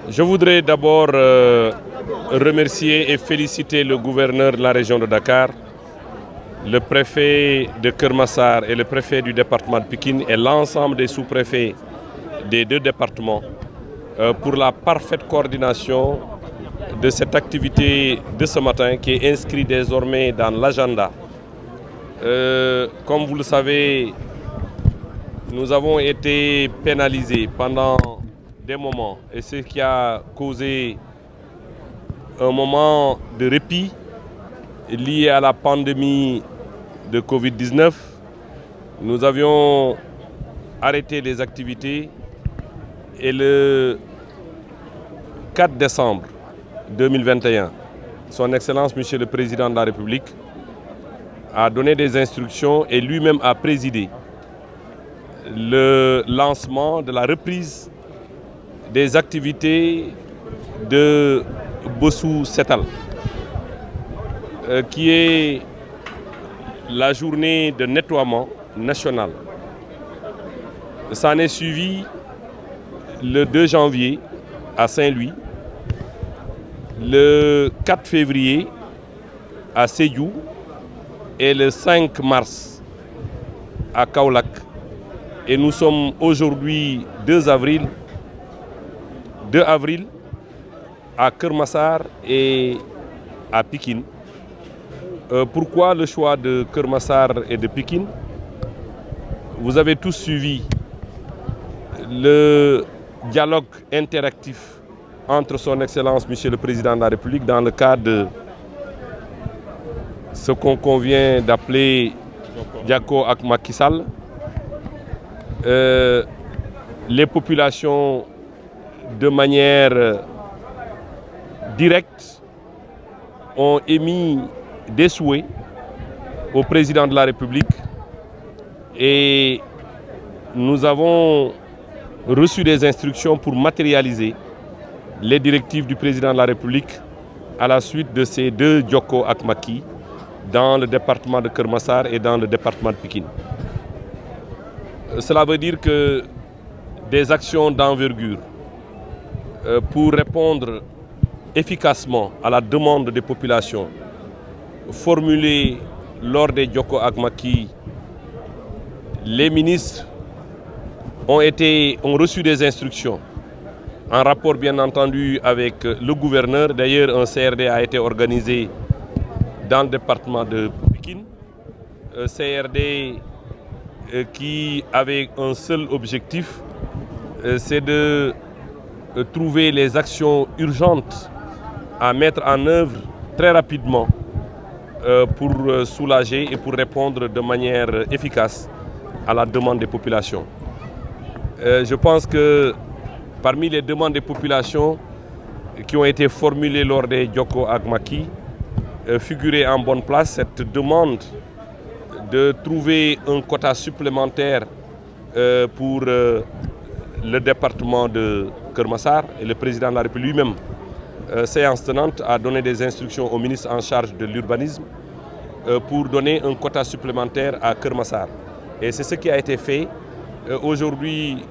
Je voudrais d'abord remercier et féliciter le gouverneur de la région de Dakar, le préfet de Keur Massar et le préfet du département de Pikine et l'ensemble des sous-préfets des deux départements pour la parfaite coordination de cette activité de ce matin qui est inscrite désormais dans l'agenda. Comme vous le savez, nous avons été pénalisés pendant des moments et ce qui a causé un moment de répit lié à la pandémie de Covid-19. Nous avions arrêté les activités et le 4 décembre 2021, Son Excellence Monsieur le Président de la République a donné des instructions et lui-même a présidé le lancement de la reprise des activités de Bossou Setal, qui est la journée de nettoiement national. Ça en est suivi le 2 janvier à Saint-Louis, le 4 février à Sédhiou et le 5 mars à Kaolack. Et nous sommes aujourd'hui 2 avril à Keur Massar et à Pikine. Pourquoi le choix de Keur Massar et de Pikine? Vous avez tous suivi le dialogue interactif entre Son Excellence Monsieur le Président de la République dans le cadre de ce qu'on convient d'appeler Jokko ak Macky Sall. Les populations de manière directe ont émis des souhaits au président de la République et nous avons reçu des instructions pour matérialiser les directives du président de la République à la suite de ces 2 Jokko ak Macky dans le département de Keur Massar et dans le département de Pikine. Cela veut dire que des actions d'envergure pour répondre efficacement à la demande des populations formulée lors des Jokko ak Macky, les ministres ont reçu des instructions en rapport bien entendu avec le gouverneur. D'ailleurs, un CRD a été organisé dans le département de Pikine, CRD qui avait un seul objectif, c'est de trouver les actions urgentes à mettre en œuvre très rapidement pour soulager et pour répondre de manière efficace à la demande des populations. Je pense que parmi les demandes des populations qui ont été formulées lors des Jokko ak Macky, figurait en bonne place cette demande de trouver un quota supplémentaire pour le département de Keur Massar. Et le président de la République lui-même, séance tenante, a donné des instructions au ministre en charge de l'urbanisme pour donner un quota supplémentaire à Keur Massar. Et c'est ce qui a été fait. Aujourd'hui,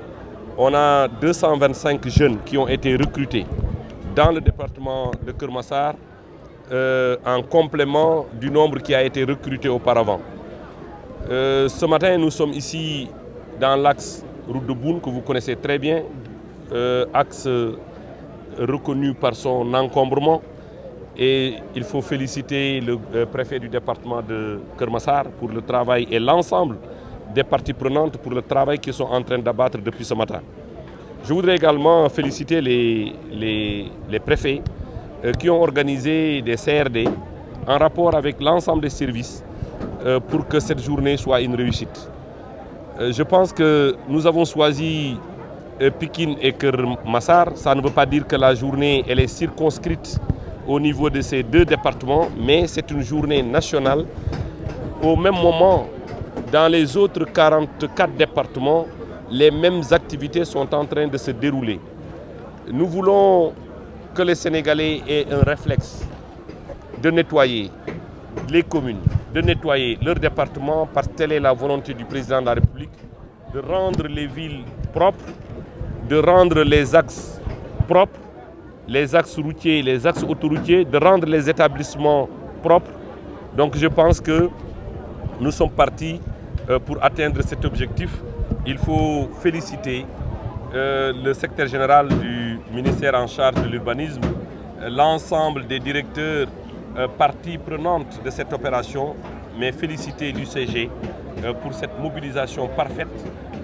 on a 225 jeunes qui ont été recrutés dans le département de Keur Massar en complément du nombre qui a été recruté auparavant. Ce matin, nous sommes ici dans l'axe route de Boune que vous connaissez très bien, axe reconnu par son encombrement. Et il faut féliciter le préfet du département de Keur Massar pour le travail et l'ensemble des parties prenantes pour le travail qu'ils sont en train d'abattre depuis ce matin. Je voudrais également féliciter les préfets qui ont organisé des CRD en rapport avec l'ensemble des services pour que cette journée soit une réussite. Je pense que nous avons choisi Pikine et Keur Massar. Ça ne veut pas dire que la journée elle est circonscrite au niveau de ces 2 départements, mais c'est une journée nationale. Au même moment, dans les autres 44 départements, les mêmes activités sont en train de se dérouler. Nous voulons que les Sénégalais aient un réflexe de nettoyer les communes, de nettoyer leur département, parce que telle est la volonté du président de la République, de rendre les villes propres, de rendre les axes propres les axes routiers, les axes autoroutiers, de rendre les établissements propres. Donc je pense que nous sommes partis pour atteindre cet objectif. Il faut féliciter le secrétaire général du ministère en charge de l'urbanisme, l'ensemble des directeurs parties prenantes de cette opération, mais féliciter l'UCG pour cette mobilisation parfaite.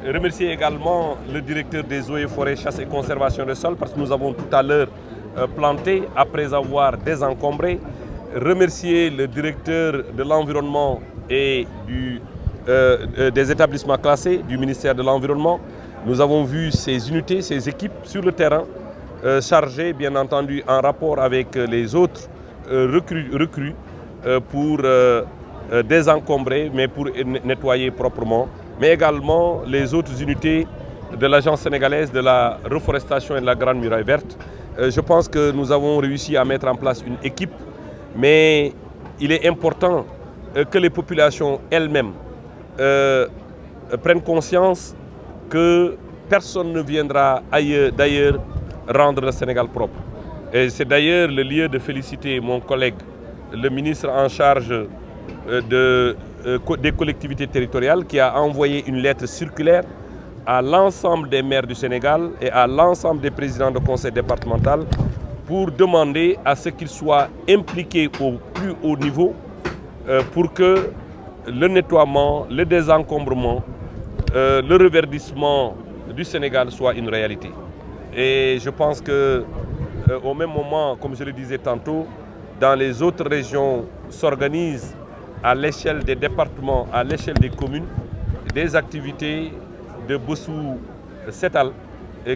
Remercier également le directeur des eaux et forêts, chasse et conservation des sols, parce que nous avons tout à l'heure planté après avoir désencombré. Remercier le directeur de l'environnement et des établissements classés du ministère de l'Environnement. Nous avons vu ces unités, ces équipes sur le terrain, chargées bien entendu en rapport avec les autres recrues pour désencombrer, mais pour nettoyer proprement, mais également les autres unités de l'Agence sénégalaise de la reforestation et de la Grande Muraille Verte. Je pense que nous avons réussi à mettre en place une équipe, mais il est important que les populations elles-mêmes prennent conscience que personne ne viendra d'ailleurs rendre le Sénégal propre. Et c'est d'ailleurs le lieu de féliciter mon collègue, le ministre en charge des collectivités territoriales, qui a envoyé une lettre circulaire à l'ensemble des maires du Sénégal et à l'ensemble des présidents de conseil départemental pour demander à ce qu'ils soient impliqués au plus haut niveau pour que le nettoiement, le désencombrement, le reverdissement du Sénégal soit une réalité. Et je pense qu'au même moment, comme je le disais tantôt, dans les autres régions s'organisent à l'échelle des départements, à l'échelle des communes, des activités de Bossou Setal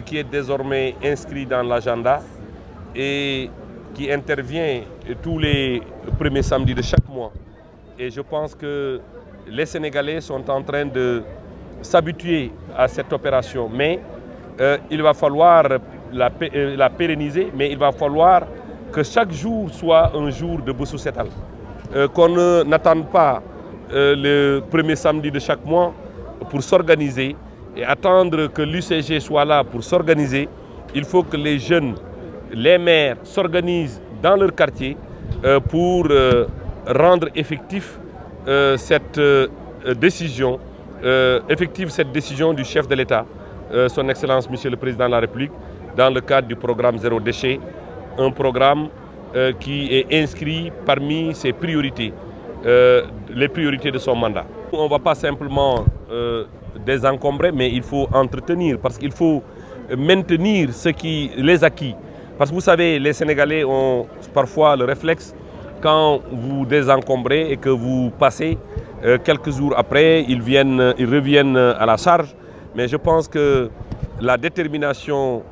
qui est désormais inscrit dans l'agenda et qui intervient tous les premiers samedis de chaque mois. Et je pense que les Sénégalais sont en train de s'habituer à cette opération. Mais il va falloir la pérenniser, mais il va falloir que chaque jour soit un jour de Bossou Setal. Qu'on n'attende pas le premier samedi de chaque mois pour s'organiser et attendre que l'UCG soit là pour s'organiser. Il faut que les jeunes, les maires s'organisent dans leur quartier pour rendre effective cette décision du chef de l'État, son Excellence Monsieur le Président de la République, dans le cadre du programme Zéro Déchet, un programme qui est inscrit parmi ses priorités, les priorités de son mandat. On ne va pas simplement désencombrer, mais il faut entretenir, parce qu'il faut maintenir les acquis. Parce que vous savez, les Sénégalais ont parfois le réflexe, quand vous désencombrez et que vous passez, quelques jours après, ils reviennent à la charge. Mais je pense que la détermination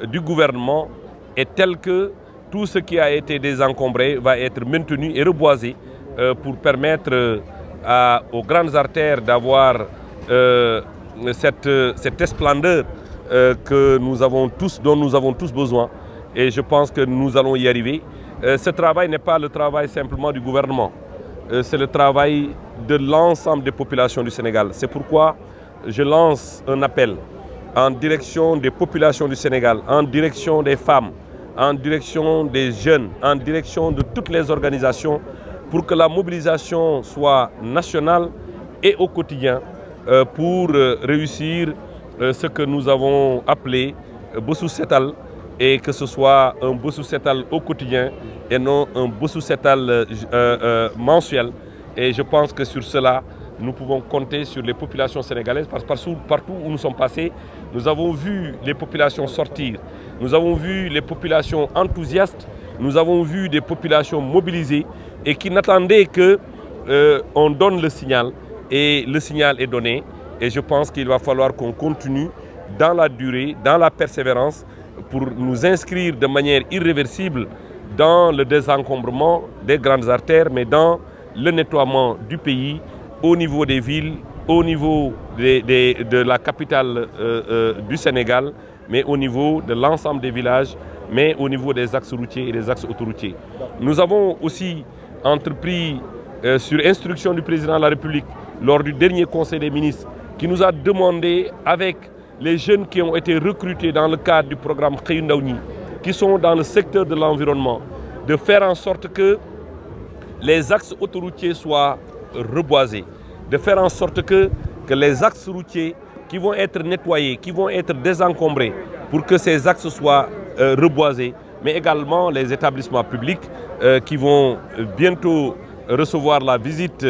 du gouvernement est telle que tout ce qui a été désencombré va être maintenu et reboisé pour permettre aux grandes artères d'avoir cette splendeur dont nous avons tous besoin. Et je pense que nous allons y arriver. Ce travail n'est pas le travail simplement du gouvernement. C'est le travail de l'ensemble des populations du Sénégal. C'est pourquoi je lance un appel en direction des populations du Sénégal, en direction des femmes, en direction des jeunes, en direction de toutes les organisations, pour que la mobilisation soit nationale et au quotidien pour réussir ce que nous avons appelé Bossou Setal, et que ce soit un Bossou Setal au quotidien et non un Bossou Setal mensuel. Et je pense que sur cela, nous pouvons compter sur les populations sénégalaises, parce que partout où nous sommes passés, nous avons vu les populations sortir, nous avons vu les populations enthousiastes, nous avons vu des populations mobilisées et qui n'attendaient qu'on donne le signal, et le signal est donné. Et je pense qu'il va falloir qu'on continue dans la durée, dans la persévérance, pour nous inscrire de manière irréversible dans le désencombrement des grandes artères, mais dans le nettoiement du pays, au niveau des villes, au niveau de la capitale du Sénégal, mais au niveau de l'ensemble des villages, mais au niveau des axes routiers et des axes autoroutiers. Nous avons aussi entrepris, sur instruction du président de la République, lors du dernier Conseil des ministres, qui nous a demandé, avec les jeunes qui ont été recrutés dans le cadre du programme Xëyu Ndaw ñi, qui sont dans le secteur de l'environnement, de faire en sorte que les axes autoroutiers soient reboisés, de faire en sorte que les axes routiers qui vont être nettoyés, qui vont être désencombrés pour que ces axes soient reboisés, mais également les établissements publics qui vont bientôt recevoir la visite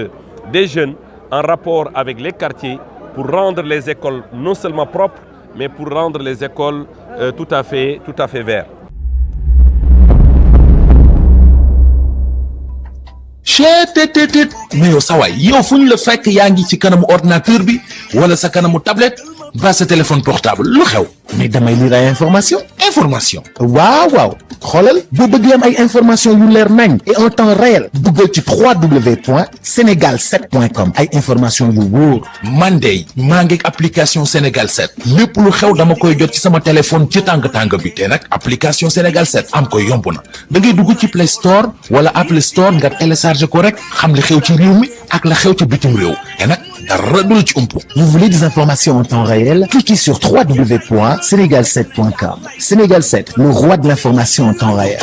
des jeunes en rapport avec les quartiers pour rendre les écoles non seulement propres, mais pour rendre les écoles tout à fait vertes. cheetetetet mais yow sawaay yow fu ñu la fekk yaa ngi ci kanamu ordinateur bi wala sa kanamu tablette ba sa téléphone portable lu xew mais damay lire ay information waaw xoolal boo bëgg am ay information yu leer nañ et en temps réel duggal ci www.senegal7.com ay information yu wóor man de maa ngi application Sénégal 7 lépp lu xew dama koy jot ci sama téléphone ci tàng bi te nag application Sénégal 7 am ko yomb na da ngay dugg ci Play Store wala Apple Store nga télécharger ko rek xam li xew ci réew mi ak la xew ci bitim réew te nag dara du la ci umpu. Vous voulez des informations en temps réel? Cliquez sur www.senegal7.com. Sénégal 7, le roi de l'information en temps réel.